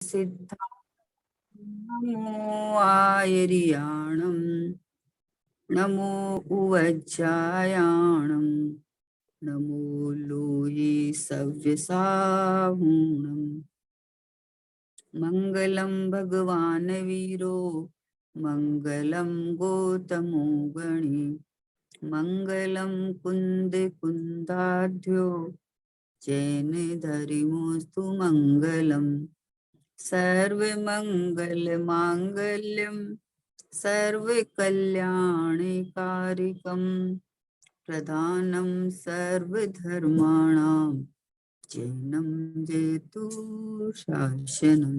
सिद्धा नमो आयर्याणं नमो उवज्जायाणं नमो लोये सव्यसाहूणं मंगलम भगवान वीरो मंगलम गौतमो गणी मंगलम कुंद कुंदाध्यो जैन धरिमोस्तु मंगलम सर्वमंगल मांगल्यम सर्वकल्याणकारिकं प्रधानं सर्वधर्माणां जैनं जयतु शासनं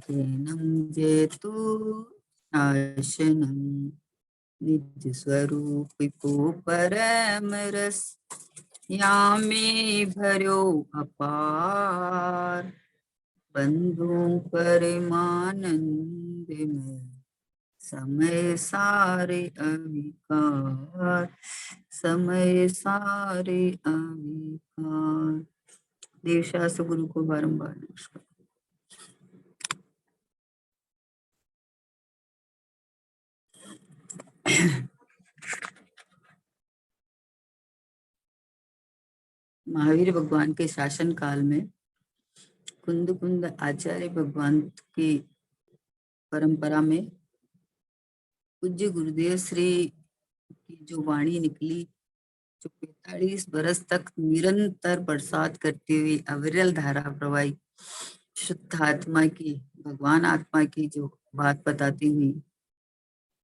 जैनं जयतु शासनं नित्य स्वरूप को परम रस यामे भर्यो अपार बंधु परमानंद में समय सारे अविकार समय सारे अविकार। देवशास्त्र गुरु को बारंबार नमस्कार। महावीर भगवान के शासन काल में कुंद कुंद आचार्य भगवान की परंपरा में पूज्य गुरुदेव श्री की जो वाणी निकली, जो 45 बरस तक निरंतर बरसात करती हुई अविरल धारा प्रवाही शुद्ध आत्मा की, भगवान आत्मा की जो बात बताती हुई,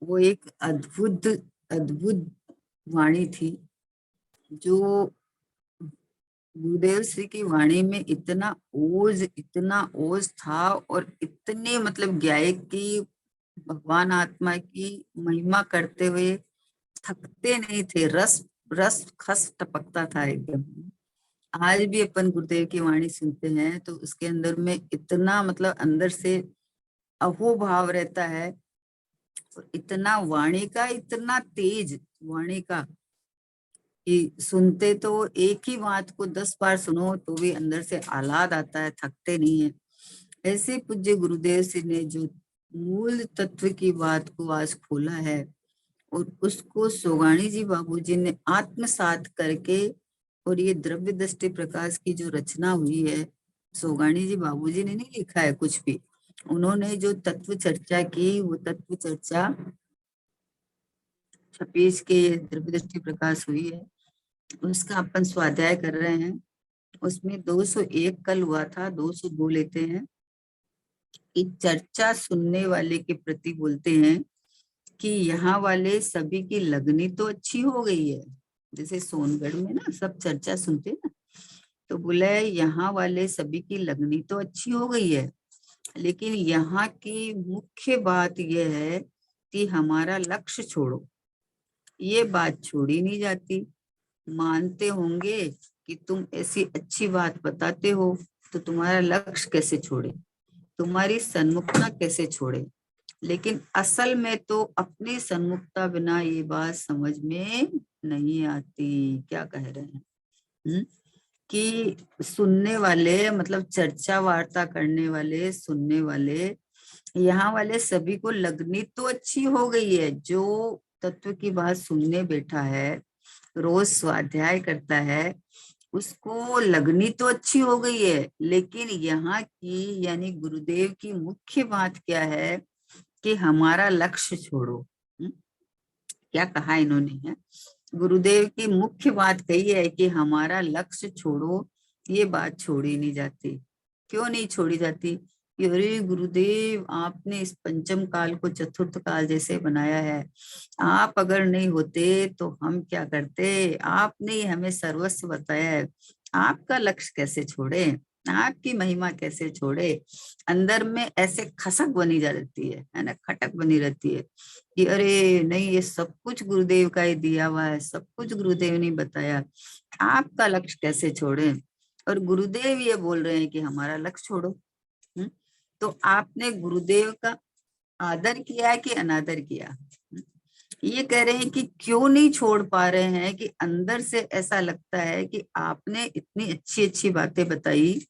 वो एक अद्भुत अद्भुत वाणी थी। जो गुरुदेव श्री की वाणी में इतना ओज था और इतने मतलब गायक की भगवान आत्मा की महिमा करते हुए थकते नहीं थे। रस रस खस टपकता था एकदम। आज भी अपन गुरुदेव की वाणी सुनते हैं तो उसके अंदर में इतना मतलब अंदर से अहोभाव रहता है, इतना वाणी का इतना तेज वाणी का कि सुनते तो एक ही बात को 10 बार सुनो तो भी अंदर से आह्लाद आता है, थकते नहीं है। ऐसे पूज्य गुरुदेव जी ने जो मूल तत्व की बात को आज खोला है और उसको सोगाणी जी बाबूजी ने आत्मसात करके, और ये द्रव्य दृष्टि प्रकाश की जो रचना हुई है, सोगाणी जी बाबूजी ने नहीं लिखा है कुछ भी। उन्होंने जो तत्व चर्चा की वो तत्व चर्चा छपीस के द्रव्य दृष्टि प्रकाश हुई है, उसका अपन स्वाध्याय कर रहे हैं। उसमें 201 कल हुआ था, 202 लेते हैं कि चर्चा सुनने वाले के प्रति बोलते हैं कि यहाँ वाले सभी की लगनी तो अच्छी हो गई है। जैसे सोनगढ़ में ना सब चर्चा सुनते हैं ना, तो बोला है यहाँ वाले सभी की लगनी तो अच्छी हो गई है, लेकिन यहाँ की मुख्य बात यह है कि हमारा लक्ष्य छोड़ो। ये बात छोड़ी नहीं जाती। मानते होंगे कि तुम ऐसी अच्छी बात बताते हो तो तुम्हारा लक्ष्य कैसे छोड़े, तुम्हारी सन्मुखता कैसे छोड़े। लेकिन असल में तो अपनी सन्मुखता बिना ये बात समझ में नहीं आती। क्या कह रहे हैं? कि सुनने वाले मतलब चर्चा वार्ता करने वाले, सुनने वाले, यहाँ वाले सभी को लगनी तो अच्छी हो गई है। जो तत्व की बात सुनने बैठा है, रोज स्वाध्याय करता है, उसको लगनी तो अच्छी हो गई है, लेकिन यहाँ की यानी गुरुदेव की मुख्य बात क्या है कि हमारा लक्ष्य छोड़ो। क्या कहा इन्होंने है? गुरुदेव की मुख्य बात कही है कि हमारा लक्ष्य छोड़ो। ये बात छोड़ी नहीं जाती। क्यों नहीं छोड़ी जाती? कि अरे गुरुदेव आपने इस पंचम काल को चतुर्थ काल जैसे बनाया है, आप अगर नहीं होते तो हम क्या करते, आपने ही हमें सर्वस्व बताया है, आपका लक्ष्य कैसे छोड़े, आपकी महिमा कैसे छोड़े। अंदर में ऐसे खसक बनी जाती है ना, खटक बनी रहती है कि अरे नहीं, ये सब कुछ गुरुदेव का ही दिया हुआ है, सब कुछ गुरुदेव ने बताया, आपका लक्ष्य कैसे छोड़े। और गुरुदेव ये बोल रहे हैं कि हमारा लक्ष्य छोड़ो। तो आपने गुरुदेव का आदर किया कि अनादर किया? ये कह रहे हैं कि क्यों नहीं छोड़ पा रहे हैं, कि अंदर से ऐसा लगता है कि आपने इतनी अच्छी अच्छी बातें बताई,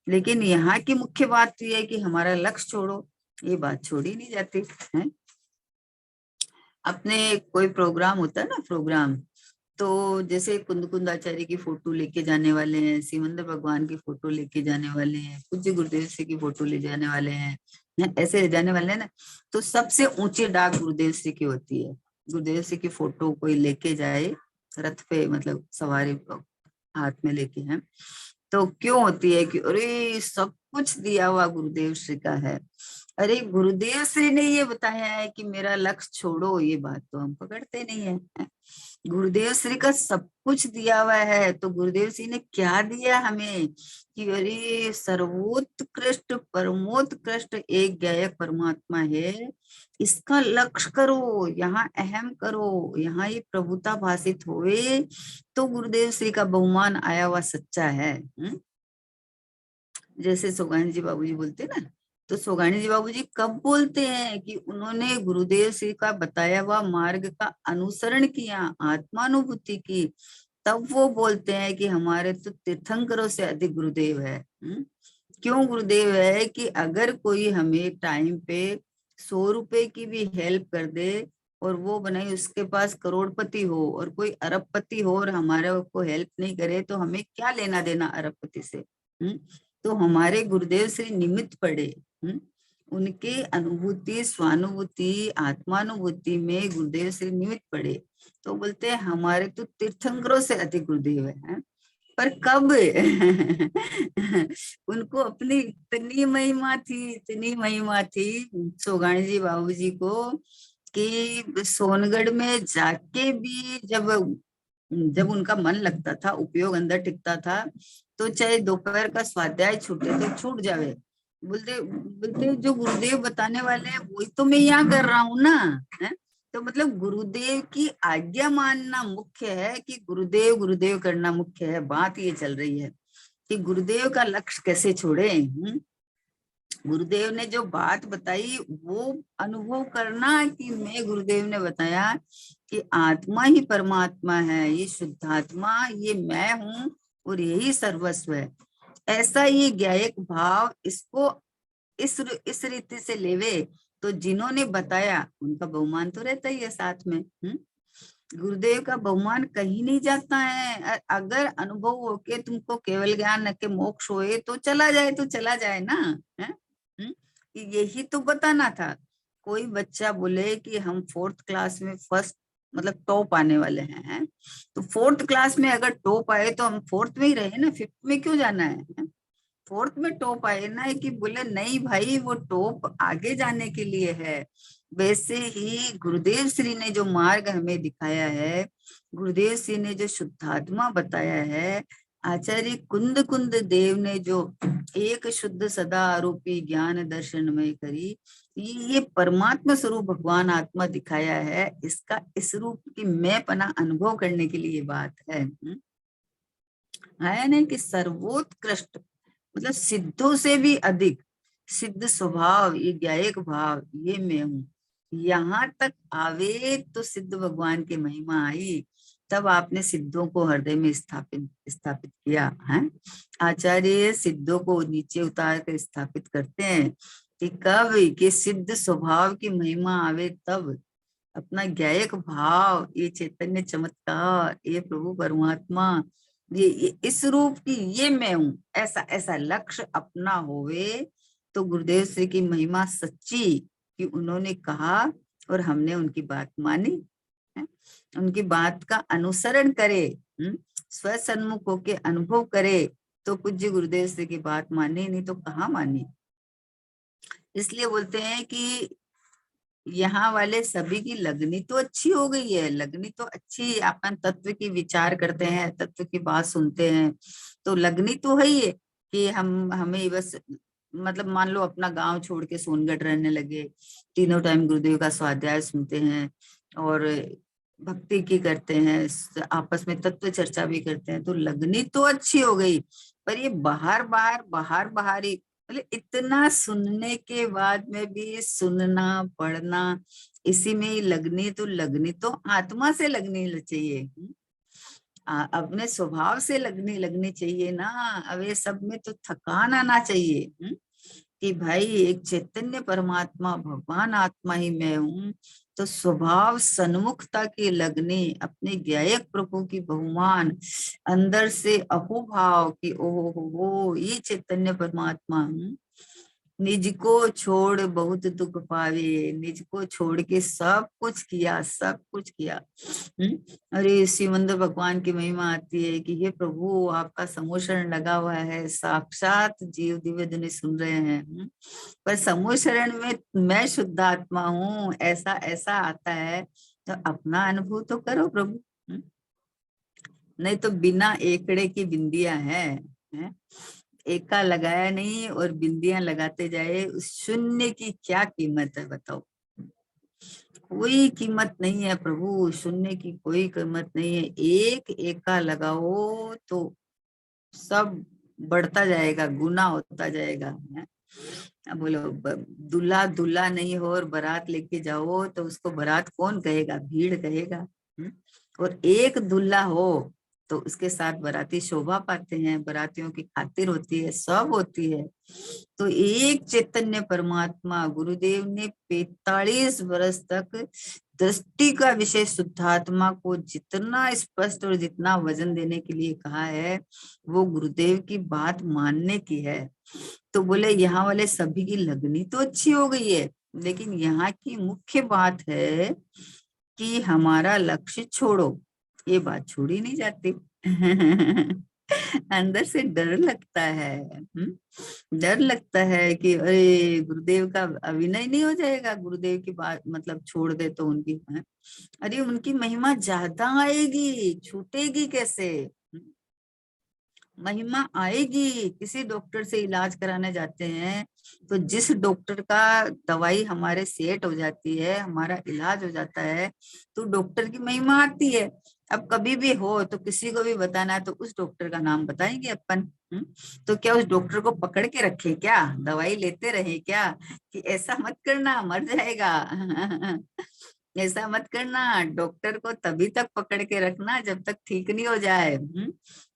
लेकिन यहाँ की मुख्य बात तो ये है कि हमारा लक्ष्य छोड़ो, ये बात छोड़ी नहीं जाती है। अपने कोई प्रोग्राम होता है ना, प्रोग्राम, तो जैसे कुंद कुंद आचार्य की फोटो लेके जाने वाले हैं, सिमंदर भगवान की फोटो लेके जाने वाले हैं, पूज्य गुरुदेव श्री की फोटो ले जाने वाले हैं, ऐसे ले जाने वाले हैं ना, तो सबसे ऊंची डाक गुरुदेव श्री की होती है। गुरुदेव श्री की फोटो कोई लेके जाए रथ पे, मतलब सवारी हाथ में लेके हैं, तो क्यों होती है कि अरे सब कुछ दिया हुआ गुरुदेव श्री का है। अरे गुरुदेव श्री ने ये बताया है कि मेरा लक्ष्य छोड़ो, ये बात तो हम पकड़ते नहीं है। गुरुदेव श्री का सब कुछ दिया हुआ है, तो गुरुदेव श्री ने क्या दिया हमें कि अरे सर्वोत्कृष्ट परमोत्कृष्ट एक गायक परमात्मा है, इसका लक्ष्य करो, यहाँ अहम करो, यहाँ ये प्रभुता भाषित होए, तो गुरुदेव श्री का बहुमान आया हुआ सच्चा है। जैसे सोगानी जी बाबूजी बोलते हैं ना, तो सोगानी जी बाबूजी कब बोलते हैं कि उन्होंने गुरुदेव श्री का बताया हुआ मार्ग का अनुसरण किया, आत्मानुभूति की, तब वो बोलते हैं कि हमारे तो तीर्थंकरों से अधिक गुरुदेव है। क्यों गुरुदेव है कि अगर कोई हमें टाइम पे 100 रुपए की भी हेल्प कर दे और वो बनाई उसके पास करोड़पति हो और कोई अरबपति हो और हमारे को हेल्प नहीं करे, तो हमें क्या लेना देना अरबपति से। तो हमारे गुरुदेव श्री निमित्त पड़े, उनके अनुभूति स्वानुभूति आत्मानुभूति में गुरुदेव श्री निमित्त पड़े, तो बोलते हैं हमारे तो तीर्थंकरों से अधिक गुरुदेव है। पर कब उनको अपनी इतनी महिमा थी, इतनी महिमा थी सोगानी जी बाबूजी को, कि सोनगढ़ में जाके भी जब जब उनका मन लगता था, उपयोग अंदर टिकता था, तो चाहे दोपहर का स्वाध्याय छूटे तो छूट जावे, बोलते बोलते जो गुरुदेव बताने वाले हैं वही तो मैं यहाँ कर रहा हूँ ना, है? तो मतलब गुरुदेव की आज्ञा मानना मुख्य है कि गुरुदेव गुरुदेव करना मुख्य है। बात ये चल रही है कि गुरुदेव का लक्ष्य कैसे छोड़े। गुरुदेव ने जो बात बताई वो अनुभव करना कि मैं, गुरुदेव ने बताया कि आत्मा ही परमात्मा है, ये शुद्धात्मा ये मैं हूँ और यही सर्वस्व है। ऐसा ये ज्ञायक भाव, इसको इस रीति से लेवे तो जिन्होंने बताया उनका बहुमान तो रहता ही है साथ में। गुरुदेव का बहुमान कहीं नहीं जाता है। अगर अनुभव होके तुमको केवल ज्ञान के मोक्ष होए तो चला जाए, तो चला जाए ना, है? यही तो बताना था। कोई बच्चा बोले कि हम 4th क्लास में फर्स्ट मतलब टॉप आने वाले हैं, तो 4th क्लास में अगर टॉप आए तो हम 4th में ही रहे ना, 5th में क्यों जाना है? 4th में टॉप आए ना, कि बोले नहीं भाई वो टॉप आगे जाने के लिए है। वैसे ही गुरुदेव श्री ने जो मार्ग हमें दिखाया है, गुरुदेव श्री ने जो शुद्धात्मा बताया है, आचार्य कुंद कुंद देव ने जो एक शुद्ध सदा आरोपी ज्ञान दर्शन में करी, ये परमात्मा स्वरूप भगवान आत्मा दिखाया है, इसका इस रूप की मैं पना अनुभव करने के लिए बात है। है नहीं कि सर्वोत्कृष्ट मतलब सिद्धों से भी अधिक सिद्ध स्वभाव, ये ज्ञायक भाव, ये मैं हूँ, यहाँ तक आवे तो सिद्ध भगवान की महिमा आई, तब आपने सिद्धों को हृदय में स्थापित स्थापित किया है। आचार्य सिद्धों को नीचे उतार कर स्थापित करते हैं कि कब कि सिद्ध स्वभाव की महिमा आवे, तब अपना ज्ञायक भाव, ये चैतन्य चमत्कार, ये प्रभु परमात्मा, ये इस रूप की ये मैं हूँ, ऐसा ऐसा लक्ष्य अपना होवे, तो गुरुदेव श्री की महिमा सच्ची कि उन्होंने कहा और हमने उनकी बात मानी है? उनकी बात का अनुसरण करे, स्वसन्मुख होके अनुभव करे, तो पूज्य गुरुदेव श्री की बात मानी, नहीं तो कहाँ मानी। इसलिए बोलते हैं कि यहाँ वाले सभी की लगनी तो अच्छी हो गई है, लगनी तो अच्छी, अपन तत्व की विचार करते हैं, तत्व की बात सुनते हैं, तो लगनी तो है ही है कि हम हमें बस मतलब मान लो अपना गांव छोड़ के सोनगढ़ रहने लगे, तीनों टाइम गुरुदेव का स्वाध्याय सुनते हैं और भक्ति की करते हैं, आपस में तत्व चर्चा भी करते हैं, तो लगनी तो अच्छी हो गई। पर ये बाहर ही मतलब इतना सुनने के बाद में भी सुनना पढ़ना इसी में ही लगनी, तो लगनी तो आत्मा से लगनी चाहिए। अपने स्वभाव से लगनी चाहिए ना। अब ये सब में तो थकान आना चाहिए। कि भाई एक चैतन्य परमात्मा भगवान आत्मा ही मैं हूँ। तो स्वभाव सन्मुखता की लगने, अपने ज्ञायक प्रभु की बहुमान, अंदर से अहोभाव की ओहो हो ये चैतन्य परमात्मा हूँ। निज को छोड़ बहुत दुख पावे, निज को छोड़ के सब कुछ किया, सब कुछ किया। अरे श्रीमंद भगवान की महिमा आती है कि हे प्रभु आपका समोशरण लगा हुआ है, साक्षात जीव दिव्य धुनी सुन रहे हैं। पर समोशरण में मैं शुद्ध आत्मा हूँ, ऐसा ऐसा आता है। तो अपना अनुभव तो करो प्रभु। नहीं तो बिना एकड़े की बिंदियां हैं। एका लगाया नहीं और बिंदियां लगाते जाए, उस शून्य की क्या कीमत है बताओ। कोई कीमत नहीं है प्रभु, शून्य की कोई कीमत नहीं है। एक एका लगाओ तो सब बढ़ता जाएगा, गुना होता जाएगा। अब बोलो दूल्हा दूल्हा नहीं हो और बारात लेके जाओ तो उसको बारात कौन कहेगा, भीड़ कहेगा। और एक दूल्हा हो तो उसके साथ बाराती शोभा पाते हैं, बारातियों की खातिर होती है, सब होती है। तो एक चैतन्य परमात्मा गुरुदेव ने 45 वर्ष तक दृष्टि का विषय शुद्धात्मा को जितना स्पष्ट और जितना वजन देने के लिए कहा है, वो गुरुदेव की बात मानने की है। तो बोले यहाँ वाले सभी की लगनी तो अच्छी हो गई है, लेकिन यहाँ की मुख्य बात है कि हमारा लक्ष्य छोड़ो। ये बात छोड़ी नहीं जाती। अंदर से डर लगता है। डर लगता है कि अरे गुरुदेव का अभिनय नहीं हो जाएगा, गुरुदेव की बात मतलब छोड़ दे तो उनकी अरे उनकी महिमा ज्यादा आएगी, छूटेगी कैसे। महिमा आएगी। किसी डॉक्टर से इलाज कराने जाते हैं तो जिस डॉक्टर का दवाई हमारे सेट हो जाती है, हमारा इलाज हो जाता है, तो डॉक्टर की महिमा आती है। अब कभी भी हो तो किसी को भी बताना है तो उस डॉक्टर का नाम बताएंगे अपन। तो क्या उस डॉक्टर को पकड़ के रखे क्या, दवाई लेते रहे क्या कि ऐसा मत करना मर जाएगा। ऐसा मत करना, डॉक्टर को तभी तक पकड़ के रखना जब तक ठीक नहीं हो जाए।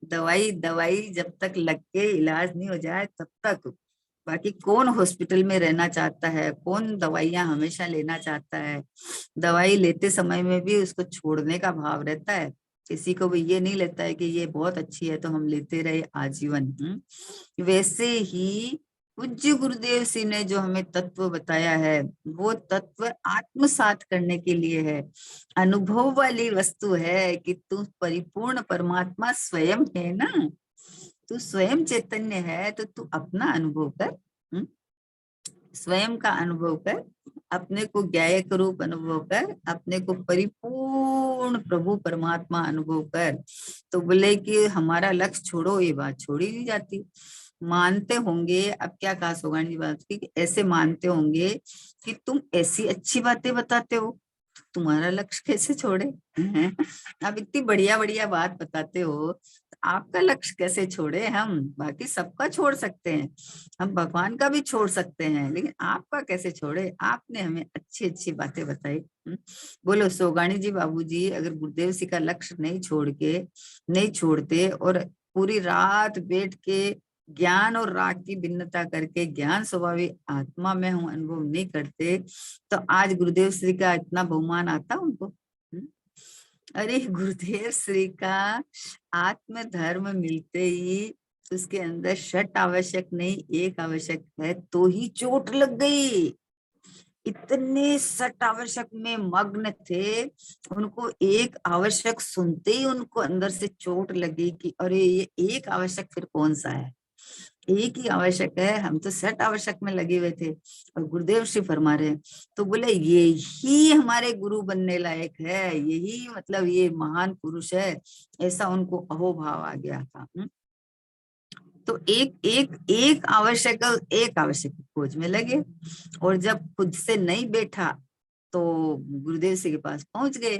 दवाई दवाई जब तक लग के इलाज नहीं हो जाए तब तक। बाकी कौन हॉस्पिटल में रहना चाहता है, कौन दवाइयां हमेशा लेना चाहता है। दवाई लेते समय में भी उसको छोड़ने का भाव रहता है। किसी को भी ये नहीं लेता है कि ये बहुत अच्छी है तो हम लेते रहे आजीवन। वैसे ही पूज्य गुरुदेव जी ने जो हमें तत्व बताया है, वो तत्व आत्मसात करने के लिए है। अनुभव वाली वस्तु है कि तू परिपूर्ण परमात्मा स्वयं है ना, तू स्वयं चैतन्य है, तो तू अपना अनुभव कर। स्वयं का अनुभव कर, अपने को ज्ञायक रूप अनुभव कर, अपने को परिपूर्ण प्रभु परमात्मा अनुभव कर। तो बोले कि हमारा लक्ष्य छोड़ो, ये बात छोड़ी नहीं जाती। मानते होंगे, अब क्या कहा सोगान जी बात की, ऐसे मानते होंगे कि तुम ऐसी अच्छी बातें बताते हो, तुम्हारा लक्ष्य कैसे छोड़े। आप इतनी बढ़िया बढ़िया बात बताते हो, आपका लक्ष्य कैसे छोड़े हम। बाकी सबका छोड़ सकते हैं, हम भगवान का भी छोड़ सकते हैं, लेकिन आपका कैसे छोड़े। आपने हमें अच्छी अच्छी बातें बताई। बोलो सोगानी जी बाबूजी अगर गुरुदेव जी का लक्ष्य नहीं छोड़ते और पूरी रात बैठ के ज्ञान और राग की भिन्नता करके ज्ञान स्वभाविक आत्मा में हूँ अनुभव नहीं करते, तो आज गुरुदेव श्री का इतना बहुमान आता उनको। अरे गुरुदेव श्री का आत्म धर्म मिलते ही उसके अंदर षट आवश्यक नहीं, एक आवश्यक है तो ही चोट लग गई। इतने सट आवश्यक में मग्न थे, उनको एक आवश्यक सुनते ही उनको अंदर से चोट लगी कि अरे ये एक आवश्यक फिर कौन सा है, एक ही आवश्यक है। हम तो सट आवश्यक में लगे हुए थे और गुरुदेव श्री फरमा रहे हैं। तो बोले यही हमारे गुरु बनने लायक है, यही मतलब ये महान पुरुष है, ऐसा उनको अहोभाव आ गया था। तो एक आवश्यक की खोज में लगे, और जब खुद से नहीं बैठा तो गुरुदेव जी के पास पहुंच गए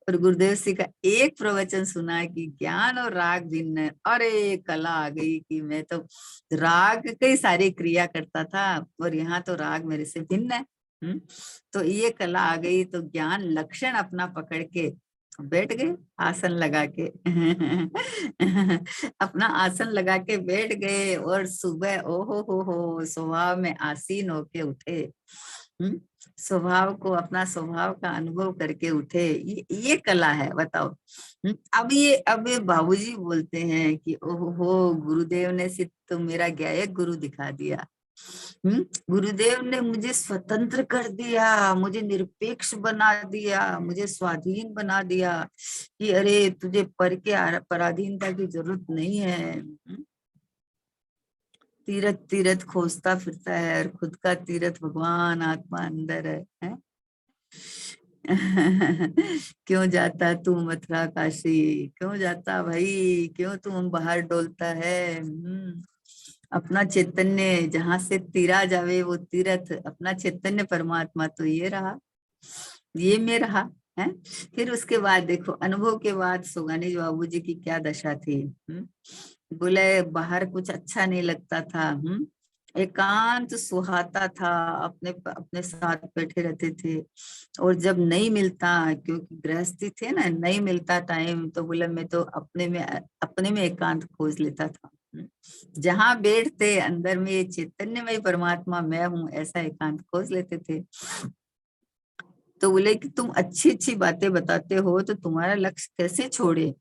और गुरुदेव जी का एक प्रवचन सुना कि ज्ञान और राग भिन्न है। अरे कला आ गई कि मैं तो राग कई सारी क्रिया करता था और यहाँ तो राग मेरे से भिन्न है। तो ये कला आ गई। तो ज्ञान लक्षण अपना पकड़ के बैठ गए आसन लगा के अपना आसन लगा के बैठ गए और सुबह ओहो हो स्वभाव में आसीन होके उठे। स्वभाव को, अपना स्वभाव का अनुभव करके उठे। ये कला है, बताओ। अब ये बाबूजी बोलते हैं कि ओहो हो, गुरुदेव ने सिर्फ तो मेरा गायक गुरु दिखा दिया। गुरुदेव ने मुझे स्वतंत्र कर दिया, मुझे निरपेक्ष बना दिया, मुझे स्वाधीन बना दिया कि अरे तुझे पर के पराधीनता की जरूरत नहीं है। तीरथ तीरथ खोजता फिरता है और खुद का तीरथ भगवान आत्मा अंदर है? क्यों जाता तू मथुरा काशी, क्यों जाता भाई, क्यों तू बाहर डोलता है? अपना चैतन्य जहां से तीरा जावे वो तीरथ, अपना चैतन्य परमात्मा तो ये रहा, ये में रहा है। फिर उसके बाद देखो, अनुभव के बाद सुगानी बाबूजी की क्या दशा थी। बोले बाहर कुछ अच्छा नहीं लगता था। एकांत सुहाता था, अपने अपने साथ बैठे रहते थे। और जब नहीं मिलता, क्योंकि गृहस्थी थे ना, नहीं मिलता टाइम, तो बोले मैं तो अपने में एकांत खोज लेता था। जहां बैठते अंदर में ये चैतन्यमय परमात्मा मैं हूँ, ऐसा एकांत खोज लेते थे। तो बोले कि तुम अच्छी अच्छी बातें बताते हो तो तुम्हारा लक्ष्य कैसे छोड़े,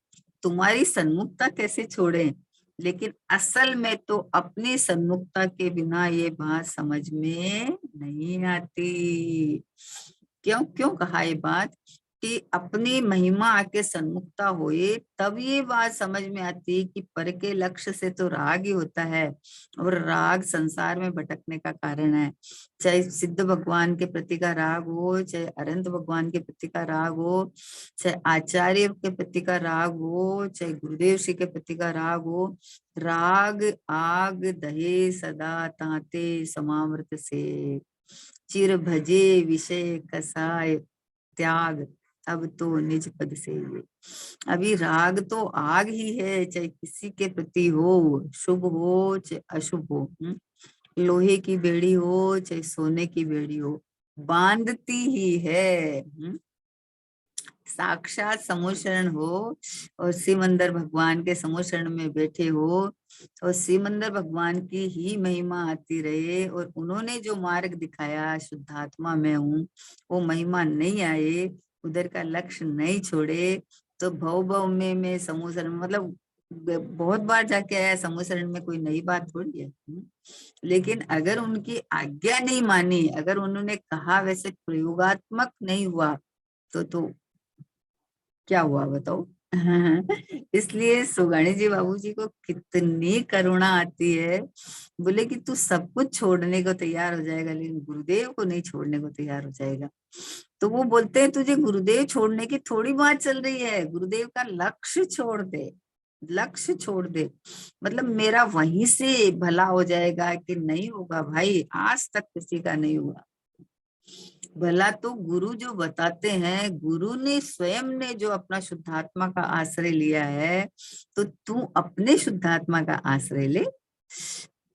तुम्हारी सन्मुखता कैसे छोड़े। लेकिन असल में तो अपनी सन्मुखता के बिना ये बात समझ में नहीं आती। क्यों क्यों कहा ये बात कि अपनी महिमा आके सन्मुखता होए, तब ये बात समझ में आती कि पर के लक्ष्य से तो राग ही होता है, और राग संसार में भटकने का कारण है। चाहे सिद्ध भगवान के प्रति का राग हो, चाहे अनंत भगवान के प्रति का राग हो, चाहे आचार्य के प्रति का राग हो, चाहे गुरुदेव श्री के प्रति का राग हो, राग आग दहे सदा ताते समामृत से, चिर भजे विषय कसाय त्याग, अब तो निज पद से ये। अभी राग तो आग ही है, चाहे किसी के प्रति हो, शुभ हो चाहे अशुभ हो। लोहे की बेड़ी हो चाहे सोने की बेड़ी हो, बांधती ही है। साक्षात समोशरण हो और सिमंदर भगवान के समोशरण में बैठे हो, और सिमंदर भगवान की ही महिमा आती रहे, और उन्होंने जो मार्ग दिखाया शुद्धात्मा में हूँ, वो महिमा नहीं आए, उधर का लक्ष्य नहीं छोड़े, तो भव भव में समोशरण मतलब बहुत बार जाके आया समोशरण में, कोई नई बात थोड़ी है। लेकिन अगर उनकी आज्ञा नहीं मानी, अगर उन्होंने कहा वैसे प्रयोगात्मक नहीं हुआ, तो क्या हुआ बताओ। इसलिए सुगानी जी बाबूजी को कितनी करुणा आती है। बोले कि तू सब कुछ छोड़ने को तैयार हो जाएगा, लेकिन गुरुदेव को नहीं छोड़ने को तैयार हो जाएगा। तो वो बोलते हैं तुझे गुरुदेव छोड़ने की थोड़ी बात चल रही है, गुरुदेव का लक्ष्य छोड़ दे, लक्ष्य छोड़ दे। मतलब मेरा वहीं से भला हो जाएगा कि नहीं होगा भाई, आज तक किसी का नहीं हुआ। भला तो गुरु जो बताते हैं, गुरु ने स्वयं ने जो अपना शुद्धात्मा का आश्रय लिया है, तो तू अपने शुद्धात्मा का आश्रय ले।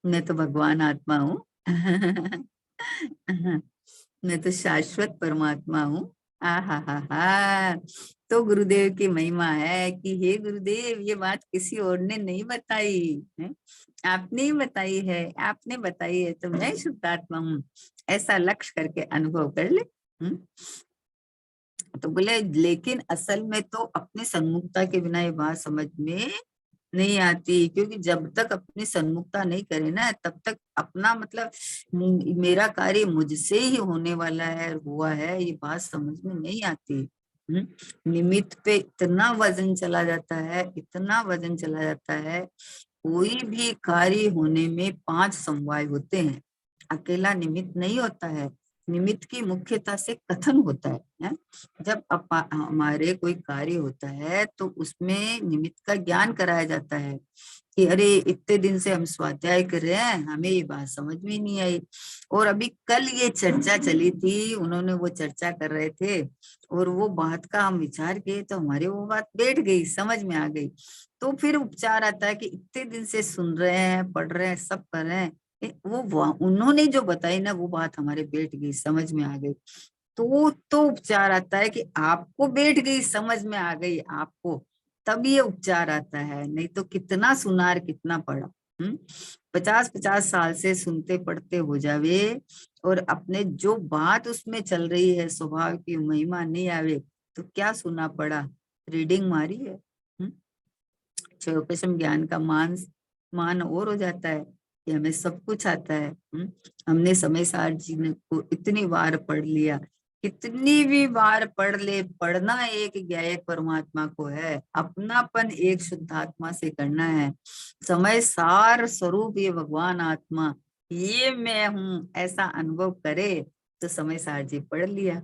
मैं तो भगवान आत्मा हूँ। मैं तो शाश्वत परमात्मा हूँ। आ हा हा हा। तो गुरुदेव की महिमा है कि हे गुरुदेव, ये बात किसी और ने नहीं बताई है, आपने ही बताई है, आपने बताई है, तो मैं शुद्धात्मा हूँ, ऐसा लक्ष्य करके अनुभव कर ले। तो बोले लेकिन असल में तो अपनी सन्मुखता के बिना ये बात समझ में नहीं आती, क्योंकि जब तक अपनी सन्मुखता नहीं करे ना, तब तक अपना मतलब मेरा कार्य मुझसे ही होने वाला है, हुआ है, ये बात समझ में नहीं आती। निमित्त पे इतना वजन चला जाता है, इतना वजन चला जाता है। कोई भी कार्य होने में 5 समवाय होते हैं, अकेला निमित्त नहीं होता है। निमित्त की मुख्यता से कथन होता है? जब हमारे कोई कार्य होता है तो उसमें निमित्त का ज्ञान कराया जाता है कि अरे इतने दिन से हम स्वाध्याय कर रहे हैं, हमें ये बात समझ में नहीं आई, और अभी कल ये चर्चा चली थी, उन्होंने वो चर्चा कर रहे थे, और वो बात का हम विचार किए तो हमारे वो बात बैठ गई, समझ में आ गई। तो फिर उपचार आता है कि इतने दिन से सुन रहे हैं, पढ़ रहे हैं, सब कर रहे हैं, वो उन्होंने जो बताई ना, वो बात हमारे बैठ गई, समझ में आ गई। तो उपचार आता है कि आपको बैठ गई, समझ में आ गई आपको, तब ये उपचार आता है। नहीं तो कितना सुनार कितना पढ़ा, 50-50 साल से सुनते पढ़ते हो जावे और अपने जो बात उसमें चल रही है स्वभाव की महिमा नहीं आवे, तो क्या सुना पड़ा, रीडिंग मारी है। क्षयोपशम ज्ञान का मान और हो जाता है कि हमें सब कुछ आता है। हमने समय सार जी ने को इतनी बार पढ़ लिया, कितनी भी बार पढ़ ले, पढ़ना एक ज्ञायक परमात्मा को है, अपनापन एक शुद्धात्मा से करना है। समय सार स्वरूप ये भगवान आत्मा, ये मैं हूँ, ऐसा अनुभव करे तो समय सार जी पढ़ लिया।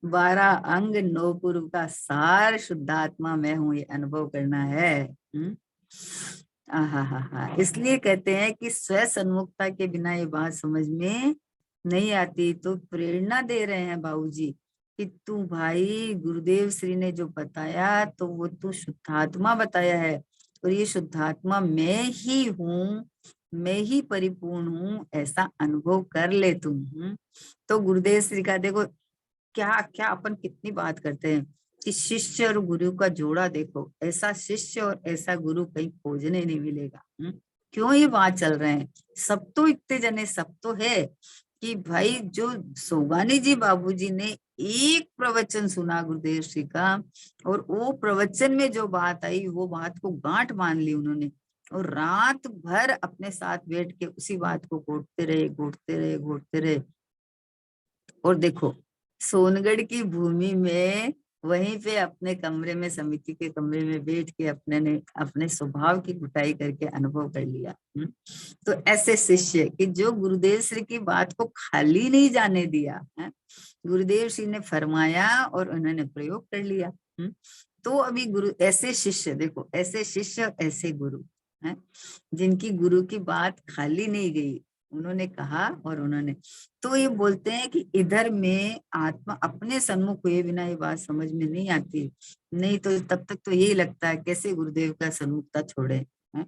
12 अंग 9 पूर्व का सार शुद्धात्मा मैं हूँ, ये अनुभव करना है। आहा, इसलिए कहते हैं कि स्व सन्मुखता के बिना ये बात समझ में नहीं आती। तो प्रेरणा दे रहे हैं बाबूजी कि तू भाई, गुरुदेव श्री ने जो बताया तो वो तू शुद्धात्मा बताया है, और ये शुद्धात्मा मैं ही हूँ, मैं ही परिपूर्ण हूँ, ऐसा अनुभव कर ले तुम। तो गुरुदेव श्री का देखो क्या क्या अपन कितनी बात करते हैं कि शिष्य और गुरु का जोड़ा देखो, ऐसा शिष्य और ऐसा गुरु कहीं खोजने नहीं मिलेगा। क्यों ये बात चल रहे हैं, सब तो इतने जने, सब तो है कि भाई जो सोगानी जी बाबूजी ने एक प्रवचन सुना गुरुदेव श्री का, और वो प्रवचन में जो बात आई वो बात को गांठ मान ली उन्होंने, और रात भर अपने साथ बैठ के उसी बात को घोटते रहे, घोटते रहे, घोटते रहे। और देखो सोनगढ़ की भूमि में वहीं पे अपने कमरे में, समिति के कमरे में बैठ के अपने ने अपने स्वभाव की कुटाई करके अनुभव कर लिया। तो ऐसे शिष्य कि जो गुरुदेव श्री की बात को खाली नहीं जाने दिया है, गुरुदेव श्री ने फरमाया और उन्होंने प्रयोग कर लिया। तो अभी गुरु, ऐसे शिष्य देखो, ऐसे शिष्य ऐसे गुरु हैं जिनकी गुरु की बात खाली नहीं गई, उन्होंने कहा और उन्होंने। तो ये बोलते हैं कि इधर में आत्मा अपने सन्मुख हुए बिना ये बात समझ में नहीं आती, नहीं तो तब तक तो यही लगता है कैसे गुरुदेव का सन्मुखता छोड़े। हैं?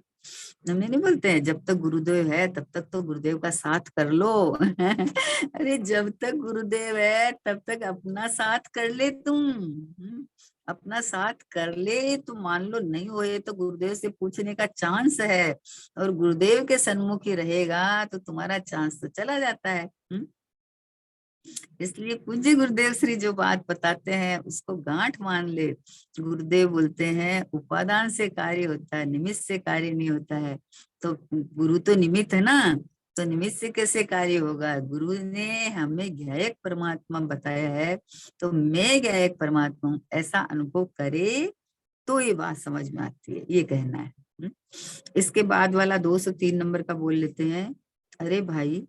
हमने नहीं बोलते हैं जब तक गुरुदेव है तब तक तो गुरुदेव का साथ कर लो। अरे जब तक गुरुदेव है तब तक अपना साथ कर ले तुम। अपना साथ कर ले तो मान लो नहीं होए तो गुरुदेव से पूछने का चांस है, और गुरुदेव के सन्मुख ही रहेगा तो तुम्हारा चांस तो चला जाता है। इसलिए पूज्य गुरुदेव श्री जो बात बताते हैं उसको गांठ मान ले। गुरुदेव बोलते हैं उपादान से कार्य होता है, निमित्त से कार्य नहीं होता है। तो गुरु तो निमित्त है ना, तो निमित्त से कैसे कार्य होगा। गुरु ने हमें ज्ञायक परमात्मा बताया है, तो मैं ज्ञायक परमात्मा हूँ ऐसा अनुभव करे तो ये बात समझ में आती है, ये कहना है। इसके बाद वाला 203 नंबर का बोल लेते हैं। अरे भाई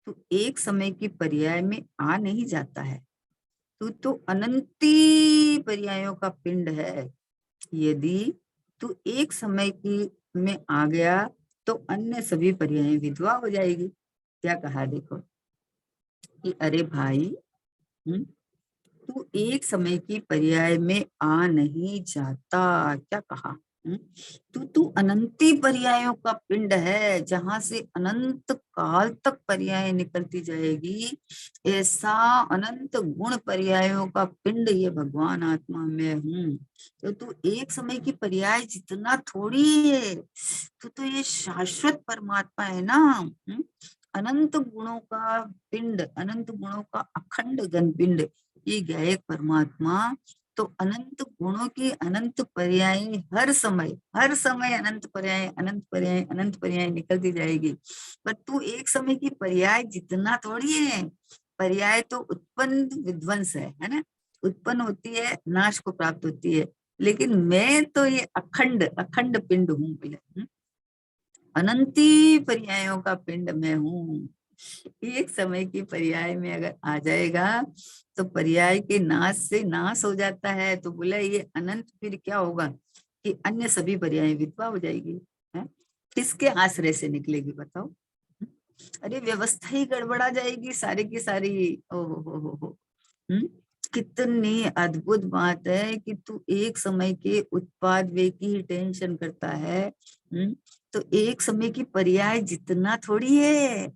तू एक समय की पर्याय में आ नहीं जाता है, तू तो अनंती पर्यायों का पिंड है। यदि तू एक समय की में आ गया तो अन्य सभी पर्याय विधवा हो जाएगी। क्या कहा देखो कि अरे भाई, तू एक समय की पर्याय में आ नहीं जाता, क्या कहा। तू अनंती पर्यायों का पिंड है, जहां से अनंत काल तक पर्याय निकलती जाएगी। ऐसा अनंत गुण पर्यायों का पिंड ये भगवान आत्मा में हूँ। तो तू एक समय की पर्याय जितना थोड़ी है, तो ये शाश्वत परमात्मा है ना। अनंत गुणों का पिंड, अनंत गुणों का अखंड घन पिंड, ये ज्ञायक परमात्मा। तो अनंत गुणों की अनंत पर्याय हर समय अनंत पर्याय, अनंत पर्याय, अनंत पर्याय निकलती जाएगी। पर तू एक समय की पर्याय जितना थोड़ी है। पर्याय तो उत्पन्न विध्वंस है ना, उत्पन्न होती है, नाश को प्राप्त होती है। लेकिन मैं तो ये अखंड अखंड पिंड हूँ, अनंती पर्यायों का पिंड मैं हूँ। एक समय की पर्याय में अगर आ जाएगा तो पर्याय के नाश से नाश हो जाता है। तो बोला ये अनंत फिर क्या होगा कि अन्य सभी पर्याय विधवा हो जाएगी। है किसके आश्रय से निकलेगी बताओ। अरे व्यवस्था ही गड़बड़ा जाएगी सारी की सारी। ओ हो। कितनी अद्भुत बात है कि तू एक समय के उत्पाद वे की ही टेंशन करता है। तो एक समय की पर्याय जितना थोड़ी है,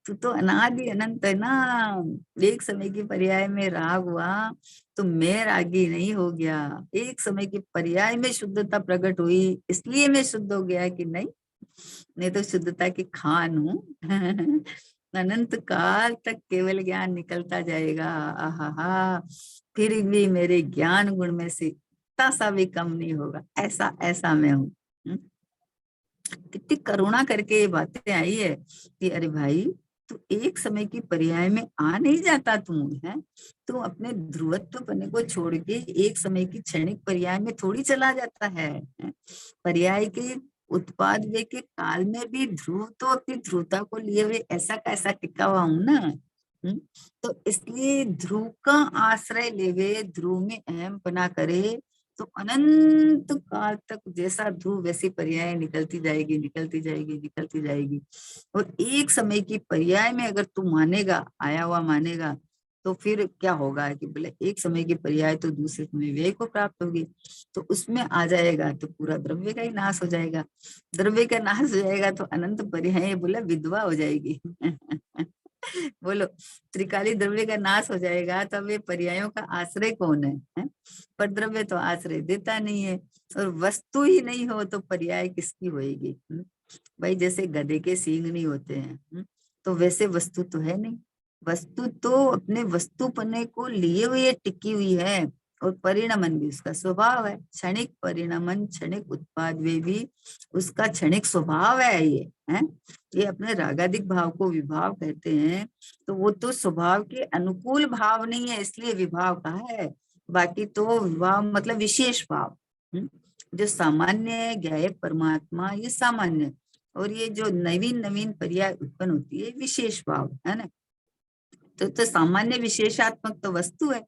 तू तो अनादि अनंत है ना। एक समय की पर्याय में राग हुआ तो मैं रागी नहीं हो गया। एक समय की पर्याय में शुद्धता प्रकट हुई इसलिए मैं शुद्ध हो गया कि नहीं, नहीं तो शुद्धता की खान हूँ। अनंत काल तक केवल ज्ञान निकलता जाएगा। आहा, फिर भी मेरे ज्ञान गुण में से इतना सा भी कम नहीं होगा, ऐसा ऐसा मैं हूँ। कितनी करुणा करके ये बातें आई है कि अरे भाई, तू एक समय की पर्याय में आ नहीं जाता, तू है, तू अपने ध्रुवत्व पने को छोड़ के एक समय की क्षणिक पर्याय में थोड़ी चला जाता है। पर्याय के उत्पाद वे के काल में भी ध्रुव तो अपनी ध्रुवता को लिए हुए ऐसा कैसा टिका हुआ हूं ना। हम्म, तो इसलिए ध्रुव का आश्रय लेवे, ध्रुव में अहम पना करे तो अनंत काल तक जैसा ध्रुव वैसी पर्याय निकलती जाएगी, निकलती जाएगी, निकलती जाएगी। और एक समय की पर्याय में अगर तू मानेगा, आया हुआ मानेगा, तो फिर क्या होगा कि बोले एक समय की पर्याय तो दूसरे समय व्यय को प्राप्त होगी, तो उसमें आ जाएगा तो पूरा द्रव्य का ही नाश हो जाएगा। द्रव्य का नाश हो जाएगा तो अनंत पर्याय बोला विधवा हो जाएगी। बोलो, त्रिकाली द्रव्य का नाश हो जाएगा तब ये पर्यायों का आश्रय कौन है? पर द्रव्य तो आश्रय देता नहीं है, और वस्तु ही नहीं हो तो पर्याय किसकी होएगी? भाई जैसे गधे के सींग नहीं होते हैं, तो वैसे वस्तु तो है नहीं। वस्तु तो अपने वस्तुपने को लिए हुए टिकी हुई है, और परिणमन भी उसका स्वभाव है। क्षणिक परिणमन, क्षणिक उत्पाद वे भी उसका क्षणिक स्वभाव है। ये है, ये अपने रागादिक भाव को विभाव कहते हैं, तो वो तो स्वभाव के अनुकूल भाव नहीं है इसलिए विभाव कहा है। बाकी तो विभाव मतलब विशेष भाव। जो सामान्य है ज्ञेय परमात्मा, ये सामान्य, और ये जो नवीन नवीन पर्याय उत्पन्न होती है विशेष भाव है ना। तो सामान्य विशेषात्मक तो वस्तु है।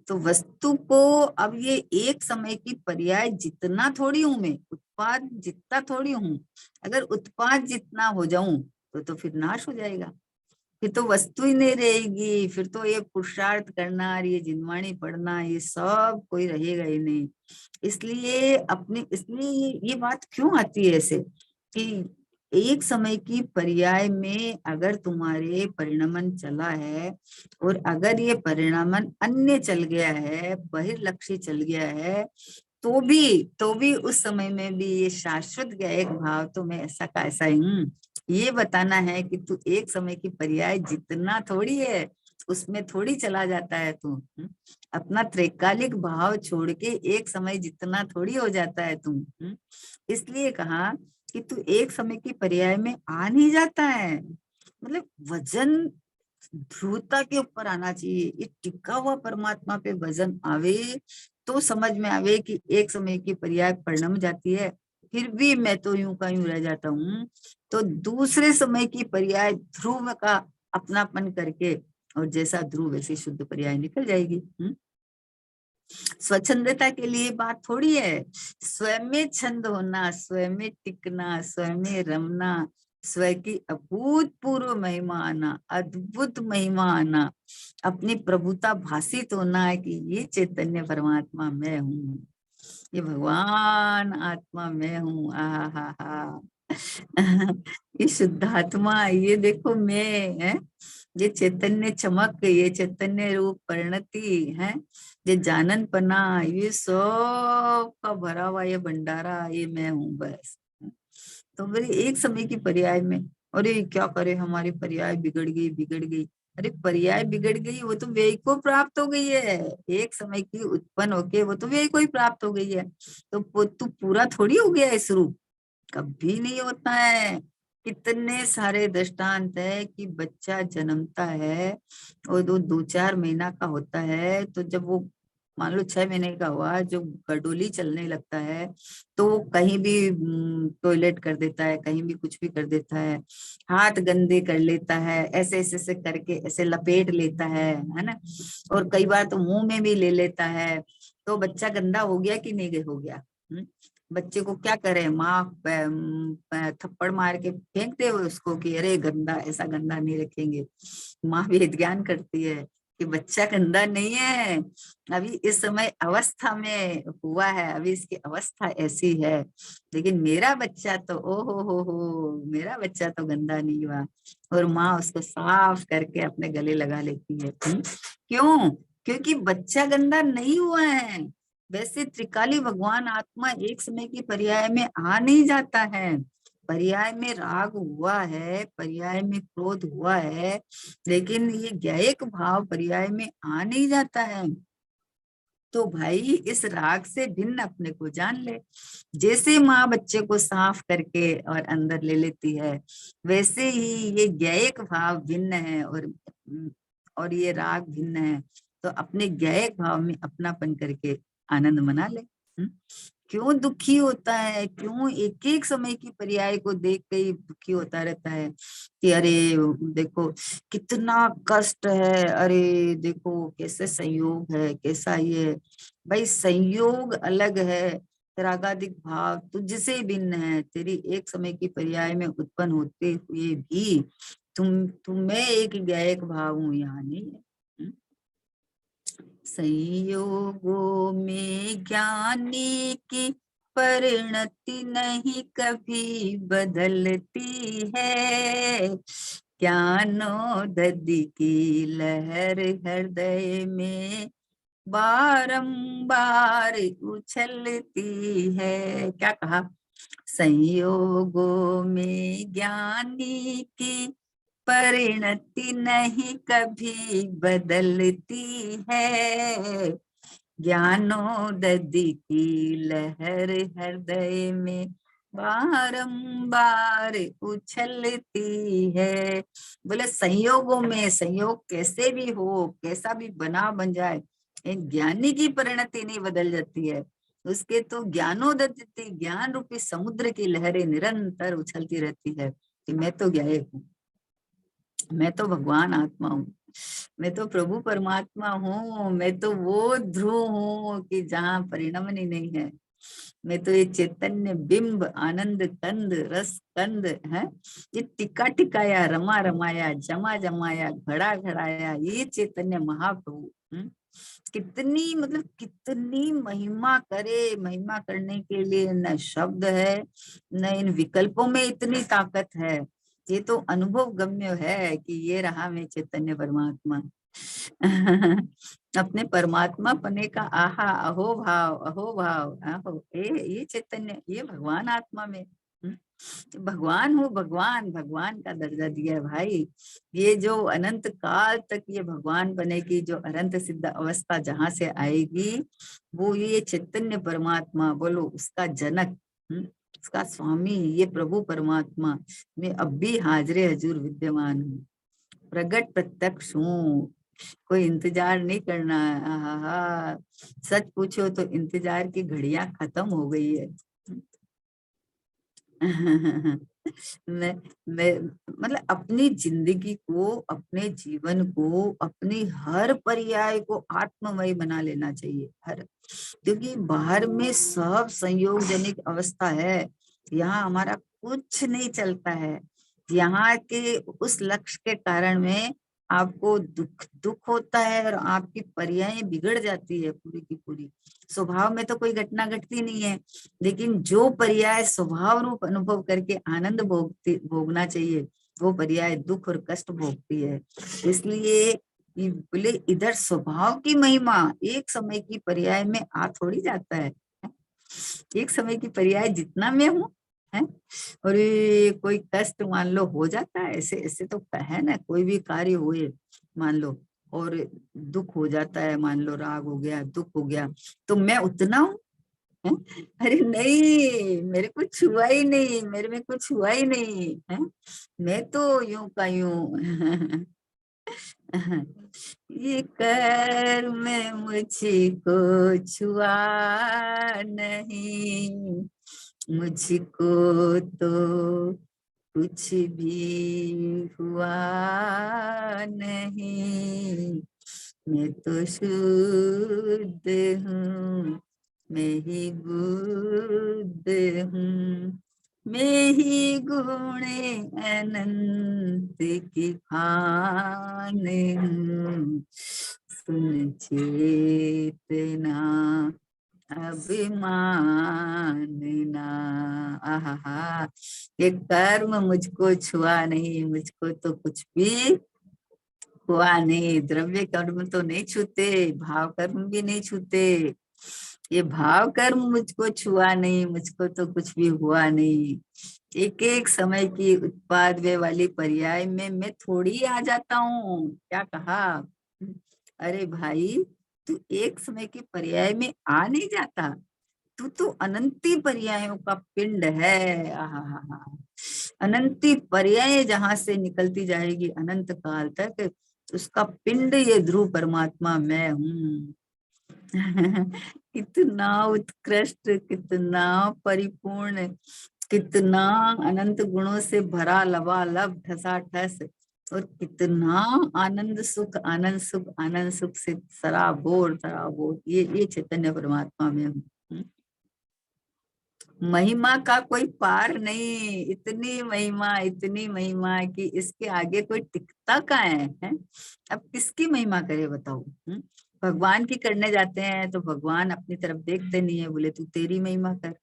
तो वस्तु को अब ये एक समय की पर्याय जितना थोड़ी हूं मैं, उत्पाद जितना थोड़ी हूं, अगर उत्पाद जितना हो जाऊं तो फिर नाश हो जाएगा। फिर तो वस्तु ही नहीं रहेगी, फिर तो ये पुरुषार्थ करना और ये जिनवाणी पढ़ना ये सब कोई रहेगा ही नहीं। इसलिए ये बात क्यों आती है ऐसे कि एक समय की पर्याय में अगर तुम्हारे परिणमन चला है, और अगर ये परिणमन अन्य चल गया है, बहिर्लक्ष्य चल गया है, तो भी उस समय में भी ये शाश्वत ज्ञेयक भाव तो मैं ऐसा का ऐसा ही हूँ, ये बताना है कि तू एक समय की पर्याय जितना थोड़ी है उसमें थोड़ी चला जाता है तू। अपना त्रैकालिक भाव छोड़ के एक समय जितना थोड़ी हो जाता है तू। इसलिए कहा कि तू एक समय की पर्याय में आ नहीं जाता है। मतलब वजन ध्रुवता के ऊपर आना चाहिए, ये टिका हुआ परमात्मा पे वजन आवे तो समझ में आवे कि एक समय की पर्याय परिणम जाती है, फिर भी मैं तो यूं का यूं रह जाता हूँ। तो दूसरे समय की पर्याय ध्रुव का अपनापन करके, और जैसा ध्रुव वैसी शुद्ध पर्याय निकल जाएगी। स्वच्छंदता के लिए बात थोड़ी है, स्वयं में छंद होना, स्वयं में टिकना, स्वयं में रमना, स्वयं की अभूतपूर्व महिमा आना, अद्भुत महिमा आना, अपनी प्रभुता भाषित होना है कि ये चैतन्य परमात्मा मैं हूँ, ये भगवान आत्मा मैं हूँ। आहा हा हा। ये शुद्धात्मा, ये देखो मैं है, ये चैतन्य चमक, ये चैतन्य रूप परिणति है, ये जानन पना, ये सब का भरा हुआ ये भंडारा, ये मैं हूँ बस। तो मेरे एक समय की पर्याय में, अरे क्या करे हमारी पर्याय बिगड़ गई, बिगड़ गई। अरे पर्याय बिगड़ गई वो तो व्यय को प्राप्त हो गई है, एक समय की उत्पन्न होके वो तो व्यय को ही प्राप्त हो गई है। तो तू पूरा थोड़ी हो गया इस रूप, कभी नहीं होता है। कितने सारे दृष्टांत है कि बच्चा जन्मता है और 2-4 महीना का होता है, तो जब वो मान लो 6 महीने का हुआ, जो गडोली चलने लगता है तो वो कहीं भी टॉयलेट कर देता है, कहीं भी कुछ भी कर देता है, हाथ गंदे कर लेता है, ऐसे ऐसे ऐसे करके ऐसे लपेट लेता है ना, और कई बार तो मुंह में भी ले लेता है। तो बच्चा गंदा हो गया कि नहीं हो गया? बच्चे को क्या करे, माँ थप्पड़ मार के फेंक दे उसको कि अरे गंदा, ऐसा गंदा नहीं रखेंगे। माँ भी ज्ञान करती है कि बच्चा गंदा नहीं है, अभी इस समय अवस्था में हुआ है, अभी इसकी अवस्था ऐसी है, लेकिन मेरा बच्चा तो ओ हो, मेरा बच्चा तो गंदा नहीं हुआ। और माँ उसको साफ करके अपने गले लगा लेती है। क्यों? क्योंकि बच्चा गंदा नहीं हुआ है। वैसे त्रिकाली भगवान आत्मा एक समय की पर्याय में आ नहीं जाता है, पर्याय में राग हुआ है, पर्याय में क्रोध हुआ है, लेकिन ये ज्ञेयक भाव पर्याय में आ नहीं जाता है। तो भाई इस राग से भिन्न अपने को जान ले। जैसे माँ बच्चे को साफ करके और अंदर ले लेती है, वैसे ही ये ज्ञेयक भाव भिन्न है और ये राग भिन्न है। तो अपने ज्ञेयक भाव में अपनापन करके आनंद मना ले। क्यों दुखी होता है? क्यों एक एक समय की पर्याय को देख के ही दुखी होता रहता है कि अरे देखो कितना कष्ट है, अरे देखो कैसे संयोग है, कैसा ये। भाई संयोग अलग है, रागादिक भाव तुझसे भिन्न है। तेरी एक समय की पर्याय में उत्पन्न होते हुए भी मैं एक ज्ञेयक भाव हूँ, यहाँ नहीं है। संयोगों में ज्ञानी की परिणति नहीं कभी बदलती है, ज्ञानोदधि की लहर हृदय में बारंबार उछलती है। क्या कहा? संयोगों में ज्ञानी की परिणति नहीं कभी बदलती है, ज्ञानोदधि की लहर हृदय में बारंबार उछलती है। बोले संयोगों में, संयोग कैसे भी हो, कैसा भी बना बन जाए, ज्ञानी की परिणति नहीं बदल जाती है। उसके तो ज्ञानोदधि, ज्ञान रूपी समुद्र की लहरें निरंतर उछलती रहती है कि मैं तो ज्ञायक हूँ, मैं तो भगवान आत्मा हूँ, मैं तो प्रभु परमात्मा हूँ, मैं तो वो ध्रुव हूँ कि जहाँ परिणमन ही नहीं है। मैं तो ये चैतन्य बिंब, आनंद कंद, रस कंद है, ये टिका टिकाया, रमा रमाया, जमा जमाया, घड़ा घड़ाया, ये चैतन्य महाप्रभु। कितनी मतलब कितनी महिमा करे, महिमा करने के लिए न शब्द है, न इन विकल्पों में इतनी ताकत है। ये तो अनुभव गम्य है कि ये रहा मैं चैतन्य परमात्मा। अपने परमात्मा पने का आहा अहो भाव, अहो भाव, आहो ये चैतन्य, ये भगवान आत्मा में। भगवान हूँ, भगवान, भगवान का दर्जा दिया है भाई। ये जो अनंत काल तक ये भगवान बने की जो अनंत सिद्ध अवस्था जहां से आएगी, वो ये चैतन्य परमात्मा, बोलो उसका जनक, उसका स्वामी, ये प्रभु परमात्मा मैं अब भी हाजरे हजूर विद्यमान हूँ, प्रगट प्रत्यक्ष हूँ। कोई इंतजार नहीं करना है। हा, सच पूछो तो इंतजार की घड़ियां खत्म हो गई है। मैं मतलब अपनी जिंदगी को, अपने जीवन को, अपनी हर पर्याय को आत्ममय बना लेना चाहिए। हर, क्योंकि बाहर में सब संयोग जनिक अवस्था है, यहाँ हमारा कुछ नहीं चलता है। यहाँ के उस लक्ष्य के कारण में आपको दुख दुख होता है और आपकी पर्याय बिगड़ जाती है पूरी की पूरी। स्वभाव में तो कोई घटना घटती नहीं है, लेकिन जो पर्याय स्वभाव रूप अनुभव करके आनंद भोगना चाहिए, वो पर्याय दुख और कष्ट भोगती है। इसलिए बोले इधर स्वभाव की महिमा एक समय की पर्याय में आ थोड़ी जाता है। एक समय की पर्याय जितना मैं हूँ है, और ये कोई कष्ट मान लो हो जाता है, ऐसे ऐसे तो है ना, कोई भी कार्य हुए मान लो और दुख हो जाता है, मान लो राग हो गया, दुख हो गया, तो मैं उतना हूँ? अरे नहीं, मेरे को छुआ ही नहीं, मेरे में कुछ हुआ ही नहीं है, मैं तो यूं का यूं। ये कर में मुझको छुआ नहीं, मुझको तो कुछ भी हुआ नहीं, मैं तो शुद्ध हूँ, मैं ही बुद्ध हूँ, में ही गुणे अनंत की भान, सुन चेतना अभिमानना। आहा, ये कर्म मुझको छुआ नहीं, मुझको तो कुछ भी हुआ नहीं। द्रव्य कर्म तो नहीं छूते, भाव कर्म भी नहीं छूते। ये भाव कर्म मुझको छुआ नहीं, मुझको तो कुछ भी हुआ नहीं। एक एक समय की उत्पाद वे वाली पर्याय में मैं थोड़ी आ जाता हूँ। क्या कहा? अरे भाई, तू एक समय के पर्याय में आ नहीं जाता, तू तो अनंती पर्यायों का पिंड है। आहा, अनंती पर्याय जहां से निकलती जाएगी अनंत काल तक, उसका पिंड ये ध्रुव परमात्मा मैं हूँ। कितना उत्कृष्ट, कितना परिपूर्ण, कितना अनंत गुणों से भरा लबालब ठसाठस, और कितना आनंद सुख, आनंद सुख, आनंद सुख से सराबोर सराबोर, ये चैतन्य परमात्मा में हूँ। महिमा का कोई पार नहीं, इतनी महिमा, इतनी महिमा कि इसके आगे कोई टिकता का है? अब किसकी महिमा करे बताओ? भगवान की करने जाते हैं तो भगवान अपनी तरफ देखते नहीं है, बोले तू तेरी महिमा कर।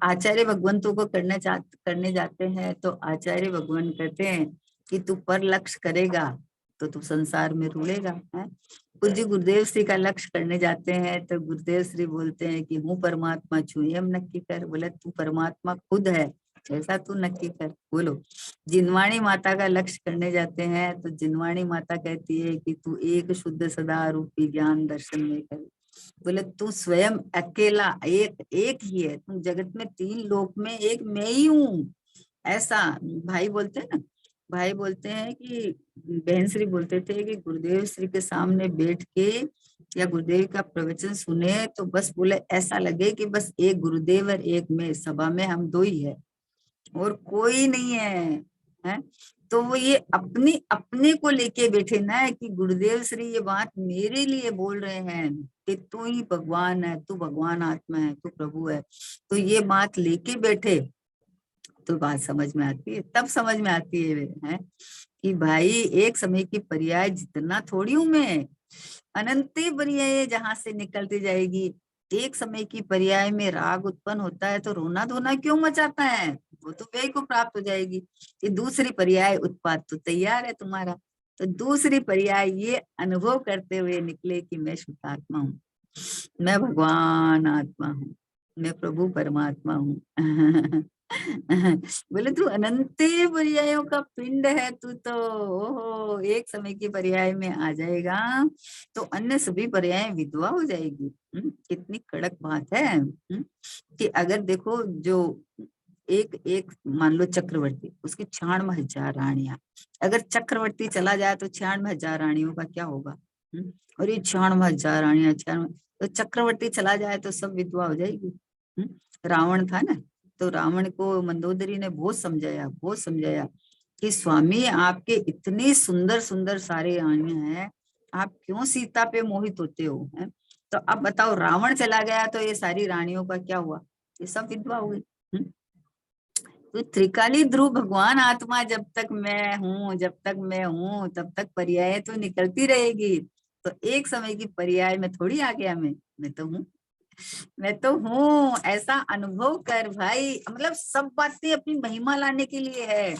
आचार्य भगवंतों को करने जाते हैं तो आचार्य भगवान कहते हैं कि तू पर लक्ष्य करेगा तो तू संसार में रुलेगा। पूज्य गुरुदेव श्री का लक्ष्य करने जाते हैं तो गुरुदेव श्री बोलते हैं कि हूँ परमात्मा छुए हम नक्की कर। बोले तू परमात्मा खुद है, ऐसा तू नक्की कर। बोलो, जिनवाणी माता का लक्ष्य करने जाते हैं तो जिनवाणी माता कहती है कि तू एक शुद्ध सदा रूपी ज्ञान दर्शन में कर। बोले तू स्वयं अकेला एक एक ही है, तुम जगत में तीन लोक में एक मैं ही हूँ। ऐसा भाई बोलते हैं ना, भाई बोलते हैं कि बहन श्री बोलते थे कि गुरुदेव श्री के सामने बैठ के या गुरुदेव का प्रवचन सुने तो बस बोले ऐसा लगे कि बस एक गुरुदेव और एक मैं, सभा में हम दो ही है और कोई नहीं है। तो वो ये अपनी अपने को लेके बैठे ना कि गुरुदेव श्री ये बात मेरे लिए बोल रहे हैं कि तू ही भगवान है, तू भगवान आत्मा है, तू प्रभु है। तो ये बात लेके बैठे तो बात समझ में आती है, तब समझ में आती है कि भाई एक समय की पर्याय जितना थोड़ी हूं मैं, अनंती पर्याय जहां से निकलती जाएगी। एक समय की पर्याय में राग उत्पन्न होता है तो रोना धोना क्यों मचाता है? वो तो व्यय को प्राप्त हो जाएगी। ये दूसरी पर्याय उत्पाद तो तैयार है तुम्हारा। तो दूसरी पर्याय ये अनुभव करते हुए निकले कि मैं शुद्धात्मा हूँ, मैं भगवान आत्मा हूँ, मैं प्रभु परमात्मा हूँ। बोले तू अनंत पर्यायों का पिंड है, तू तो ओहो एक समय की पर्याय में आ जाएगा तो अन्य सभी पर्याय विधवा हो जाएगी। कितनी कड़क बात है। कि अगर देखो जो एक एक मान लो चक्रवर्ती, उसकी 96,000 रानियां, अगर चक्रवर्ती चला जाए तो 96,000 रानियों का क्या होगा? और ये 96,000 रानियां, 96, तो चक्रवर्ती चला जाए तो सब विधवा हो जाएगी। रावण था ना, तो रावण को मंदोदरी ने बहुत समझाया, बहुत समझाया कि स्वामी आपके इतनी सुंदर सुंदर सारे रानियां हैं, आप क्यों सीता पे मोहित होते हो? है? तो अब बताओ, रावण चला गया तो ये सारी रानियों का क्या हुआ? ये सब विधवा हुई। तो त्रिकाली ध्रुव भगवान आत्मा जब तक मैं हूँ, जब तक मैं हूँ तब तक पर्याय तो निकलती रहेगी। तो एक समय की पर्याय में थोड़ी आ गया मैं तो हूँ, मैं तो हूँ, ऐसा अनुभव कर भाई। मतलब सब बातें अपनी महिमा लाने के लिए है,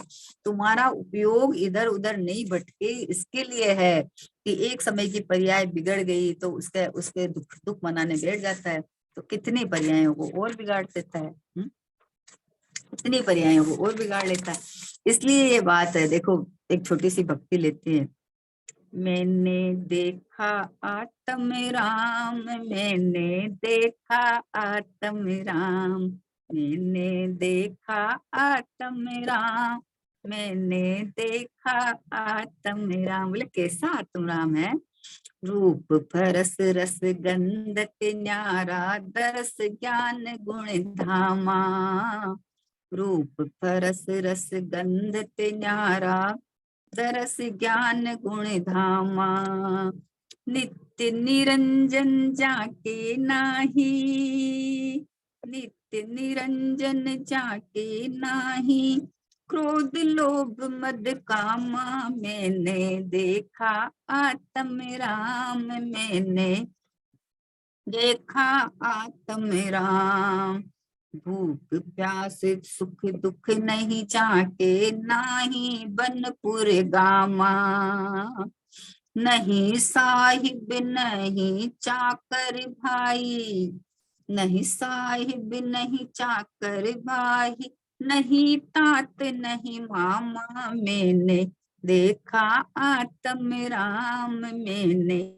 तुम्हारा उपयोग इधर उधर नहीं भटके इसके लिए है कि एक समय की पर्याय बिगड़ गई तो उसके उसके दुख दुख मनाने बैठ जाता है तो कितनी पर्यायों को और बिगाड़ देता है। कितनी पर्यायों को और बिगाड़ लेता है। इसलिए ये बात है। देखो, एक छोटी सी भक्ति लेते हैं। मैंने देखा आत्म राम, मैंने देखा आत्म राम, मैंने देखा आत्म राम, मैंने देखा आत्म राम। बोले कैसा आत्म राम है? रूप परस रस गंधत न्यारा, दरस ज्ञान गुण धामा। रूप परस रस गंधत न्यारा, दरस ज्ञान गुण धामा। नित्य निरंजन जाके नाही, नित्य नित्य निरंजन जाके नाही, क्रोध लोभ मद कामा मैंने देखा, आत्म राम मैंने देखा, आत्म राम। भूख प्यास सुख दुख नहीं चाटे, नाही बनपुर गामा, नहीं साहिब नहीं चाकर भाई, नहीं साहिब नहीं चाकर भाई, नहीं तात नहीं मामा मैंने देखा, आत्म राम मैंने